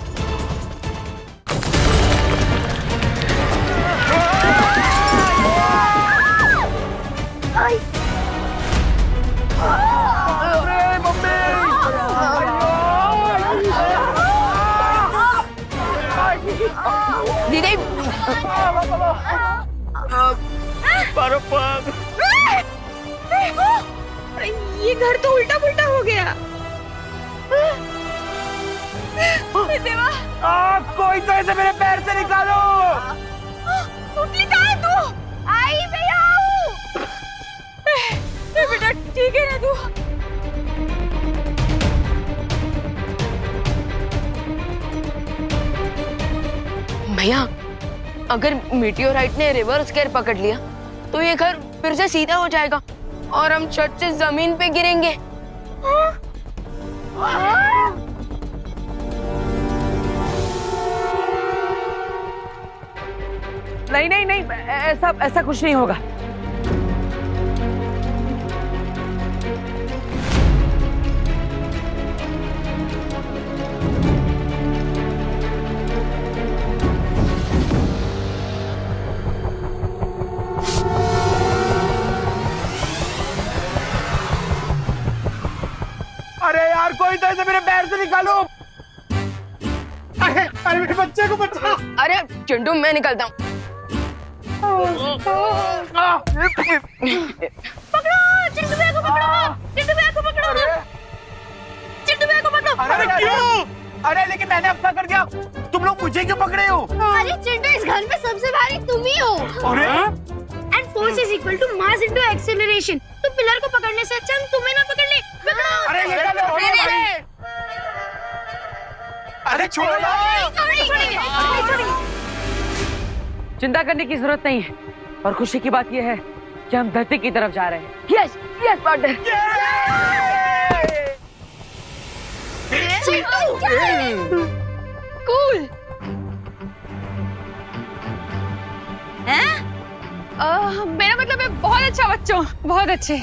दीदी अरे ये घर तो उल्टा पुल्टा हो गया। देवा, कोई तो ऐसे मेरे पैर से निकालो। उठली कहाँ है तू? आई भैया आओ। बेटा ठीक है ना तू? भैया, अगर मीटियोराइट ने रिवर्स गेयर पकड़ लिया तो ये घर फिर से सीधा हो जाएगा और हम छत से जमीन पे गिरेंगे। नहीं नहीं नहीं, ऐसा कुछ नहीं होगा। अरे यार, कोई तो ऐसे मेरे पैर से निकालो। अरे मेरे बच्चे को बचाओ। अरे चिंटू, मैं निकलता हूँ। पकड़ो चिंटू भैया को, पकड़ो चिंटू भैया को, पकड़ो चिंटू भैया को, पकड़ो। अरे क्यों? अरे लेकिन मैंने अपना कर दिया, तुम लोग मुझे क्यों पकड़े हो? अरे चिंटू, इस घर में सबसे भारी तुम ही हो। अरे and force is equal to mass into acceleration. तो पिलर को पकड़ने से अच्छा हम तुम्हें ना पकड़ ले। पकड़ो। अरे छोड़ो। चिंता करने की जरूरत नहीं है, और खुशी की बात यह है कि हम धरती की तरफ जा रहे हैं। Yes yes partner. कूल। मेरा मतलब है बहुत अच्छा बच्चों, बहुत अच्छे।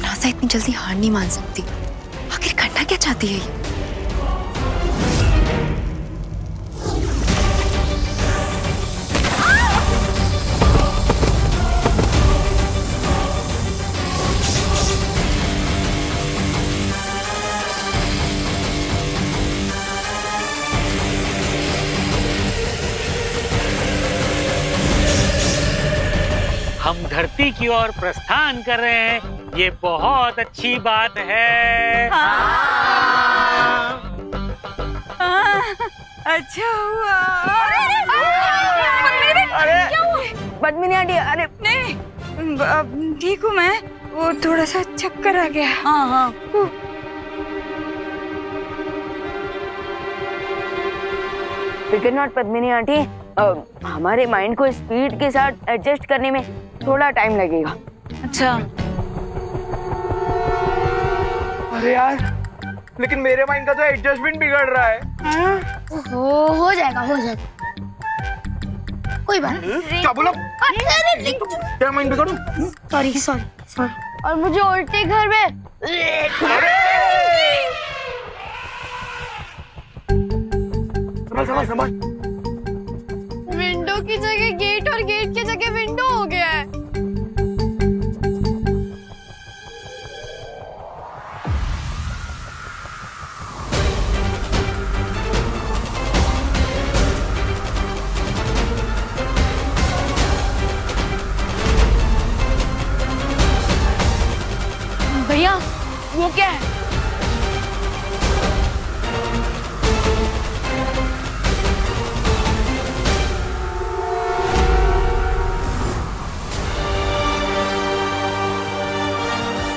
नासा इतनी जल्दी हार नहीं मान सकती। आखिर करना क्या चाहती है ये? हम धरती की ओर प्रस्थान कर रहे हैं, ये बहुत अच्छी बात है। अच्छा हुआ। अरे पद्मिनी आंटी, अरे नहीं ठीक हूँ मैं, वो थोड़ा सा चक्कर आ गया। हाँ हाँ। फिकर नॉट पद्मिनी आंटी, हमारे माइंड को स्पीड के साथ एडजस्ट करने में थोड़ा टाइम लगेगा। अच्छा। अरे यार, लेकिन मेरे माइंड का तो एडजस्टमेंट बिगड़ रहा है। हो जाएगा कोई बात नहीं। क्या बोला? क्या माइंड बिगड़ू? सॉरी और मुझे उल्टे घर में समझ। विंडो की जगह गेट और गेट की जगह विंडो हो गया है। भैया वो क्या है?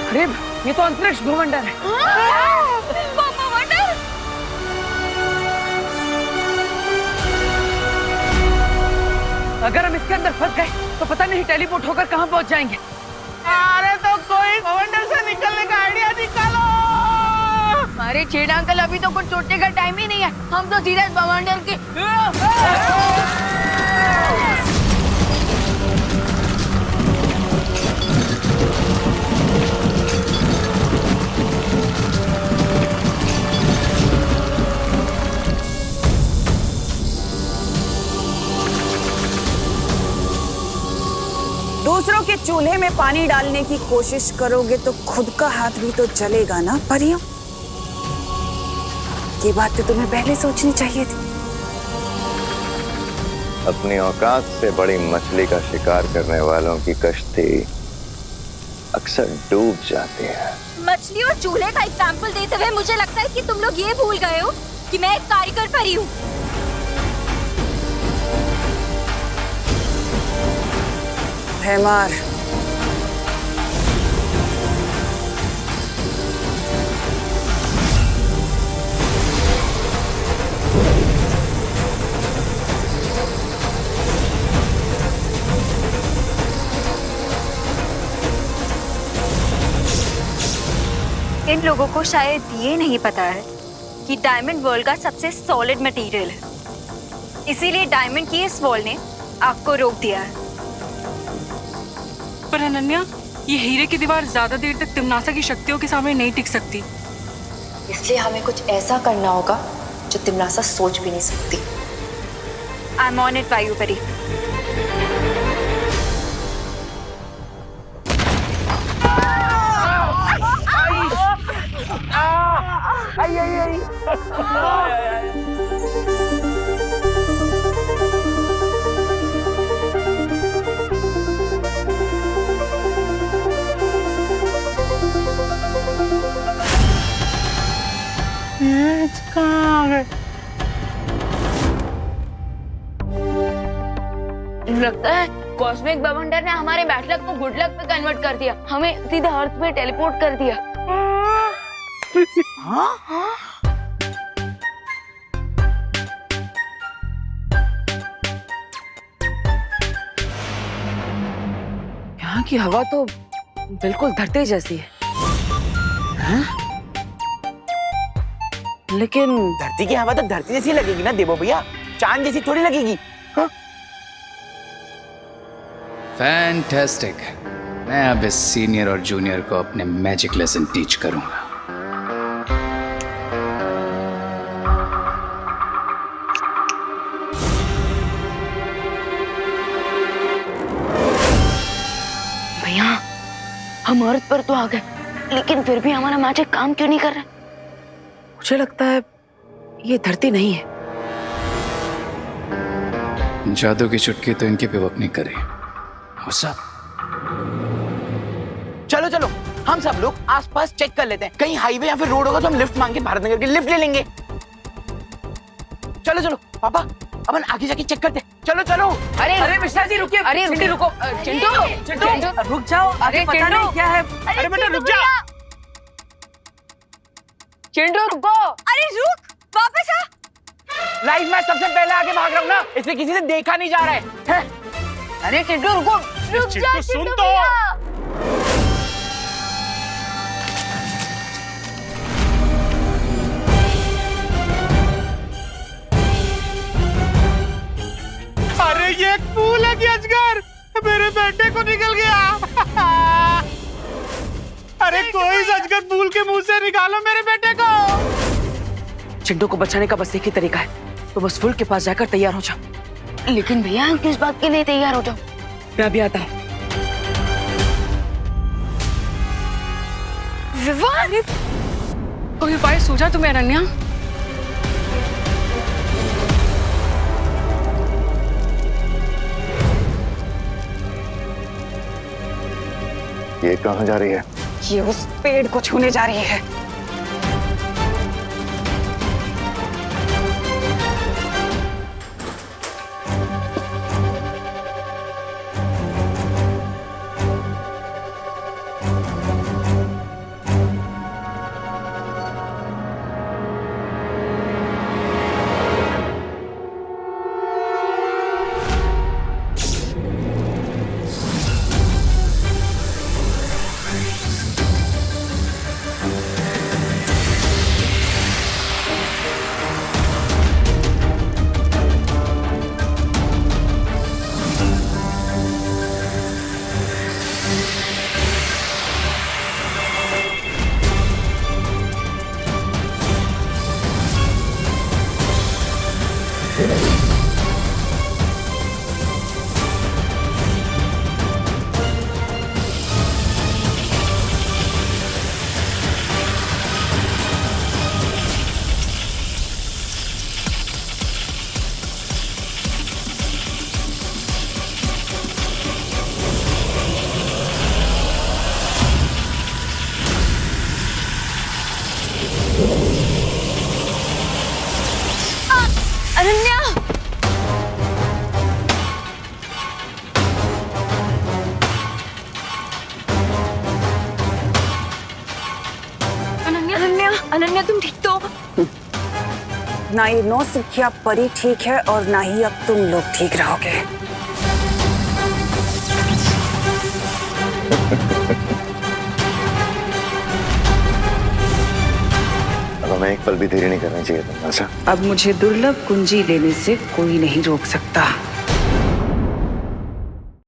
अरे ये तो अंतरिक्ष भूमंडल है। अगर हम इसके अंदर फंस गए तो पता नहीं टेलीपोर्ट होकर कहाँ पहुँच जाएंगे। अरे तो कोई भवंडर से निकलने का आइडिया निकालो। अरे छेड़ा अंकल, अभी तो कुछ सोचने का टाइम ही नहीं है, हम तो सीधे भवंडर के दूसरों के चूल्हे में पानी डालने की कोशिश करोगे तो खुद का हाथ भी तो जलेगा ना परियों। ये बात तो तुम्हें पहले सोचनी चाहिए थी। अपनी औकात से बड़ी मछली का शिकार करने वालों की कश्ती अक्सर डूब जाती है। मछली और चूल्हे का एग्जाम्पल देते हुए मुझे लगता है कि तुम लोग ये भूल गए हो कि मैं एक कारीगर परी हूँ। हैमार, इन लोगों को शायद ये नहीं पता है कि डायमंड वर्ल्ड का सबसे सॉलिड मटेरियल है, इसीलिए डायमंड की इस वॉल ने आग को रोक दिया है। पर अनन्या, ये हीरे की दीवार ज्यादा देर तक तिम्नासा की शक्तियों के सामने नहीं टिक सकती। इसलिए हमें कुछ ऐसा करना होगा जो तिम्नासा सोच भी नहीं सकती। आई एम ऑन इट वायु परी। लगता है कॉस्मिक बवंडर ने हमारे बैड लक को गुड लक पे कन्वर्ट कर दिया, हमें सीधे अर्थ पे टेलीपोर्ट कर दिया। हाँ? यहाँ की हवा तो बिल्कुल धरती जैसी है। हाँ? लेकिन धरती की हवा तो धरती जैसी लगेगी ना देवो भैया, चांद जैसी थोड़ी लगेगी। हाँ? फैंटास्टिक। मैं अब इस सीनियर और जूनियर को अपने मैजिक लेसन टीच करूंगा। भैया, हम अर्थ पर तो आ गए, लेकिन फिर भी हमारा मैजिक काम क्यों नहीं कर रहा? मुझे लगता है ये धरती नहीं है। जादू की चुटकी तो इनके पे वर्क नहीं करे। वो सब चलो चलो, हम सब लोग आसपास चेक कर लेते हैं, कहीं हाईवे या फिर रोड होगा तो हम लिफ्ट मांग के भारत नगर की लिफ्ट ले लेंगे। चलो चलो पापा, अपन आगे जाके चेक करते। चलो चलो। अरे मिश्रा जी रुकिए। अरे चिंटू रुको। चिंटू रुक जाओ। अरे पता नहीं क्या है। अरे बेटा रुक जा। चिंटू रुको। अरे रुक, वापस आ। लाइफ में सबसे पहले आगे भाग रहा हूँ ना, इसलिए किसी से देखा नहीं जा रहा है। अरे चिंटू रुको। रुक जा सुन चिंटू तो। भैया। अरे ये एक फूल है कि अजगर मेरे बेटे को निकल गया। अरे कोई अजगर फूल के मुंह से निकालो मेरे बेटे को। चिंटू को बचाने का बस एक ही तरीका है, तो बस फूल के पास जाकर तैयार हो जाओ। लेकिन भैया किस बात के लिए तैयार हो जाओ? मैं अभी आता हूँ। विवान, कोई उपाय सूझा तुम्हें अनन्या? ये कहाँ जा रही है? ये उस पेड़ को छूने जा रही है। अनन्या, अनन्या, अनन्या तुम ठीक तो? ना ये नौसिखिया परी ठीक है और ना ही अब तुम लोग ठीक रहोगे। अब हमें एक पल भी देरी नहीं करनी चाहिए था। अब मुझे दुर्लभ कुंजी लेने से कोई नहीं रोक सकता।